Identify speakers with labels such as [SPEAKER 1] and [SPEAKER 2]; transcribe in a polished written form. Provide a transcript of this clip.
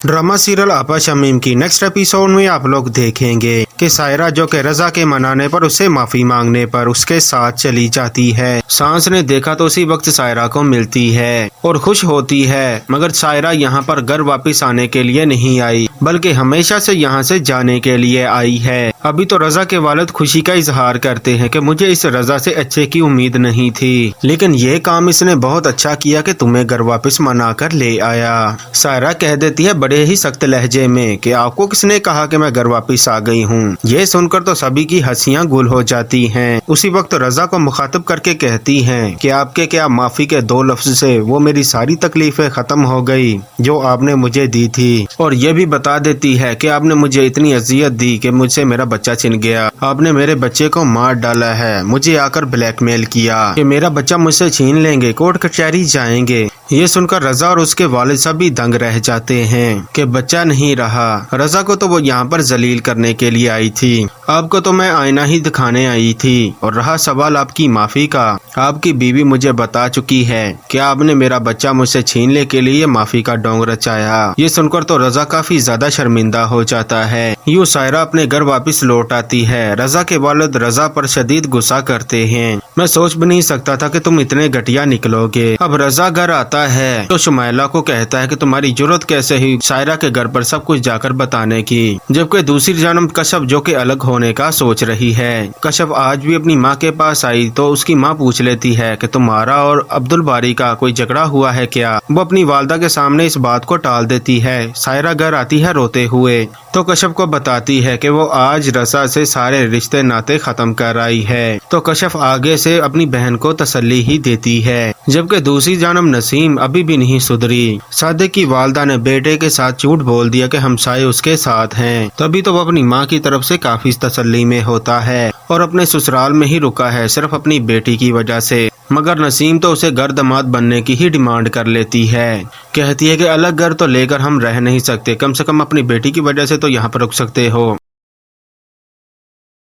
[SPEAKER 1] Drama serial आपा शमीम की next episode में आप लोग देखेंगे कि सायरा जो कि रजा के मनाने पर उससे माफी मांगने पर उसके साथ चली जाती है। सांस ने देखा तो उसी वक्त सायरा को मिलती है और खुश होती है, मगर सायरा यहाँ पर घर वापस आने के लिए नहीं आई बल्कि हमेशा से यहाँ से जाने के लिए आई है। अभी तो रजा के वालिद खुशी का इजहार करते हैं कि मुझे इस रजा से अच्छे की उम्मीद नहीं थी, लेकिन ये काम इसने बहुत अच्छा किया कि तुम्हें घर वापस मना कर ले आया। सायरा कह देती है बड़े ही सख्त लहजे में कि आपको किसने कहा कि मैं घर वापस आ गई हूँ। ये सुनकर तो सभी की हंसियां गुल हो जाती हैं। उसी वक्त रजा को मुखातिब करके कहती हैं कि आपके क्या माफी के दो लफ्ज से वो मेरी सारी तकलीफें खत्म हो गई जो आपने मुझे दी थी, और ये भी बता देती है कि आपने मुझे इतनी अजियत दी कि मुझसे मेरा बच्चा छिन गया। आपने मेरे बच्चे को मार डाला है, मुझे आकर ब्लैकमेल किया कि मेरा बच्चा मुझसे छीन लेंगे, कोर्ट कचहरी जाएंगे। ये सुनकर रजा और उसके वालिद सभी दंग रह जाते हैं कि बच्चा नहीं रहा। रजा को तो वो यहाँ पर जलील करने के लिए आई थी, आपको तो मैं आईना ही दिखाने आई थी। और रहा सवाल आपकी माफी का, आपकी बीवी मुझे बता चुकी है कि आपने मेरा बच्चा मुझसे छीनने के लिए माफी का डोंग रचाया। ये सुनकर तो रजा काफी ज्यादा शर्मिंदा हो जाता है। यूँ सायरा अपने घर वापस लौट आती है। रजा के वालिद रजा पर शदीद गुस्सा करते हैं, मैं सोच भी नहीं सकता था कि तुम इतने घटिया निकलोगे। अब रजा घर आता है तो शुमैला को कहता है कि तुम्हारी जरूरत कैसे हुई सायरा के घर पर सब कुछ जाकर बताने की, जबकि दूसरी जानब कशफ जो कि अलग होने का सोच रही है। कशफ आज भी अपनी माँ के पास आई तो उसकी माँ पूछ लेती है कि तुम्हारा और अब्दुल बारी का कोई झगड़ा हुआ है क्या। वो अपनी वालदा के सामने इस बात को टाल देती है। सायरा घर आती है रोते हुए तो कशफ को बताती है कि वो आज रजा से सारे रिश्ते नाते खत्म कर आई है। तो कशफ आगे से अपनी बहन को तसल्ली ही देती है, जबकि दूसरी जानब नसीम अभी भी नहीं सुधरी। सादिक की वालदा ने बेटे के साथ झूठ बोल दिया कि हमसाये उसके साथ हैं, तभी तो वो अपनी माँ की तरफ से काफी तसल्ली में होता है और अपने ससुराल में ही रुका है सिर्फ अपनी बेटी की वजह से। मगर नसीम तो उसे घर दामाद बनने की ही डिमांड कर लेती है, कहती है कि अलग घर तो लेकर हम रह नहीं सकते, कम से कम अपनी बेटी की वजह से तो यहाँ पर रुक सकते हो।